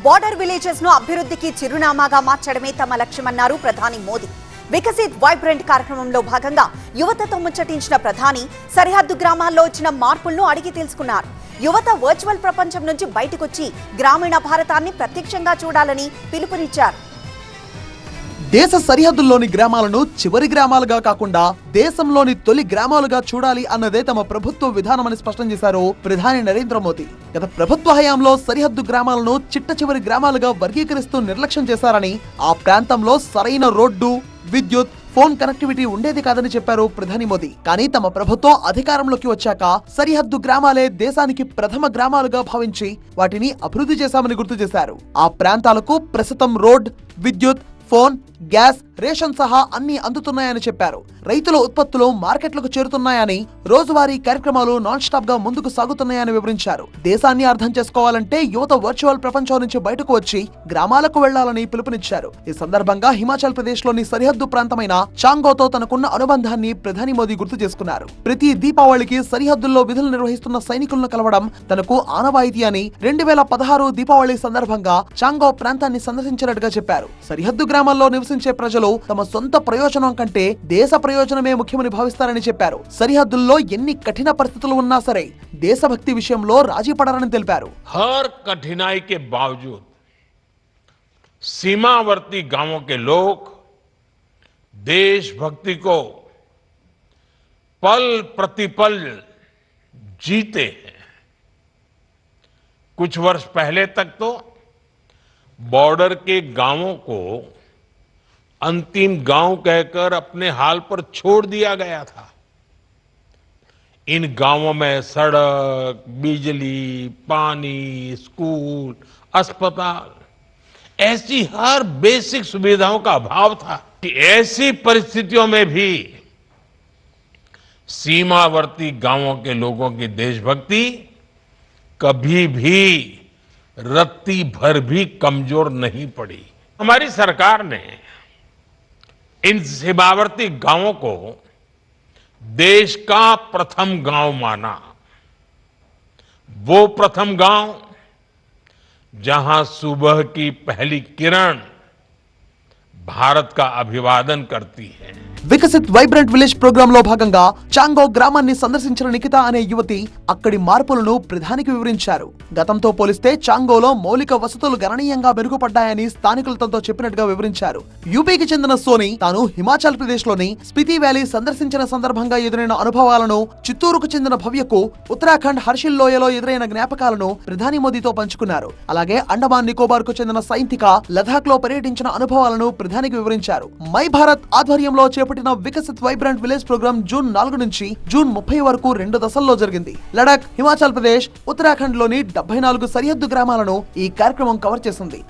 Border villages ను అభివృద్ధికి చిరునామాగా మార్చడమే తమ లక్ష్యమన్నారు ప్రధాని మోదీ. వికసిత్ వైబ్రెంట్ కార్యక్రమంలో భాగంగా యువతతో ముచ్చటించిన ప్రధాని సరిహద్దు గ్రామాల్లో వచ్చిన మార్పులను అడిగి తెలుసుకున్నారు. యువత వర్చువల్ ప్రపంచం నుంచి బయటకొచ్చి గ్రామీణ భారతాన్ని ప్రత్యక్షంగా చూడాలని పిలుపునిచ్చారు. దేశ సరిహద్దుల్లోని గ్రామాలను చివరి గ్రామాలుగా కాకుండా దేశంలోని తొలి గ్రామాలుగా చూడాలి అన్నదే తమ ప్రభుత్వ విధానమని స్పష్టం చేశారు ప్రధాని నరేంద్ర మోదీ. గత ప్రభుత్వ హయాంలో సరిహద్దు గ్రామాలను చిట్ట చివరి గ్రామాలుగా వర్గీకరిస్తూ నిర్లక్ష్యం చేశారని, ఆ ప్రాంతంలో సరైన రోడ్డు, విద్యుత్, ఫోన్ కనెక్టివిటీ ఉండేది కాదని చెప్పారు ప్రధాని మోదీ. కానీ తమ ప్రభుత్వం అధికారంలోకి వచ్చాక సరిహద్దు గ్రామాలే దేశానికి ప్రథమ గ్రామాలుగా భావించి వాటిని అభివృద్ధి చేశామని గుర్తు చేశారు. ఆ ప్రాంతాలకు ప్రస్తుతం రోడ్, విద్యుత్, ఫోన్, గ్యాస్, రేషన్ సహా అన్ని అందుతున్నాయని చెప్పారు. రైతుల ఉత్పత్తులు మార్కెట్లకు చేరుతున్నాయని, రోజువారీ కార్యక్రమాలు నాన్ స్టాప్ గా ముందుకు సాగుతున్నాయని వివరించారు. దేశాన్ని అర్థం చేసుకోవాలంటే యువత వర్చువల్ ప్రపంచం నుంచి బయటకు వచ్చి గ్రామాలకు వెళ్లాలని పిలుపునిచ్చారు. ఈ సందర్భంగా హిమాచల్ ప్రదేశ్ లోని సరిహద్దు ప్రాంతమైన చాంగోతో తనకున్న అనుబంధాన్ని ప్రధాని మోదీ గుర్తు చేసుకున్నారు. ప్రతి దీపావళికి సరిహద్దుల్లో విధులు నిర్వహిస్తున్న సైనికులను కలవడం తనకు ఆనవాయితీ అని 2016 దీపావళి సందర్భంగా చాంగో ప్రాంతాన్ని సందర్శించినట్టుగా చెప్పారు. సరిహద్దు గ్రామాల్లో నివసించే ప్రజలు తమ సొంత ప్రయోజనం కంటే దేశ ప్రయోజనమే ముఖ్యమని భావిస్తారని చెప్పారు. సరిహద్దుల్లో ఎన్ని కఠిన పరిస్థితులు ఉన్నా సరే దేశభక్తి విషయంలో రాజీ పడరని తెలిపారు. हर कठिनाई के बावजूद सीमावर्ती गांवों के लोग देशभक्ति को पल प्रतिपल जीते हैं. कुछ वर्ष पहले तक तो बॉर्डर के गांवों को अंतिम गांव कहकर अपने हाल पर छोड़ दिया गया था. इन गांवों में सड़क, बिजली, पानी, स्कूल, अस्पताल, ऐसी हर बेसिक सुविधाओं का अभाव था. कि ऐसी परिस्थितियों में भी सीमावर्ती गांवों के लोगों की देशभक्ति कभी भी रत्ती भर भी कमजोर नहीं पड़ी. हमारी सरकार ने इन सीमावर्ती गांवों को देश का प्रथम गांव माना. वो प्रथम गांव जहां सुबह की पहली किरण भारत का अभिवादन करती है. వికసిత్ వైబ్రెంట్ విలేజ్ ప్రోగ్రామ్ లో భాగంగా చాంగో గ్రామాన్ని సందర్శించిన నిఖిత అనే యువతి అక్కడి మార్పులను ప్రధానికి వివరించారు. గతంతో పోలిస్తే చాంగోలో మౌలిక వసతులు గణనీయంగా మెరుగుపడ్డాయని స్థానికులు తనతో చెప్పినట్టుగా వివరించారు. యూపీకి చెందిన సోని తాను హిమాచల్ ప్రదేశ్ లోని స్పితి వ్యాలీ సందర్శించిన సందర్భంగా ఎదురైన అనుభవాలను, చిత్తూరుకు చెందిన భవ్యకు ఉత్తరాఖండ్ హర్షిల్ లోయలో ఎదురైన జ్ఞాపకాలను ప్రధాని మోదీతో పంచుకున్నారు. అలాగే అండమాన్ నికోబార్ కు చెందిన సైంతిక లదాఖ్ లో పర్యటించిన అనుభవాలను ప్రధానికి వివరించారు. మై భారత్ ఆధ్వర్యంలో చేపట్టిన Viksit vibrant village programme June 4 నుంచి జూన్ 30 వరకు 2 దశల్లో జరిగింది. లడాక్, హిమాచల్ ప్రదేశ్, ఉత్తరాఖండ్ లోని 74 సరిహద్దు గ్రామాలను ఈ కార్యక్రమం కవర్ చేసింది.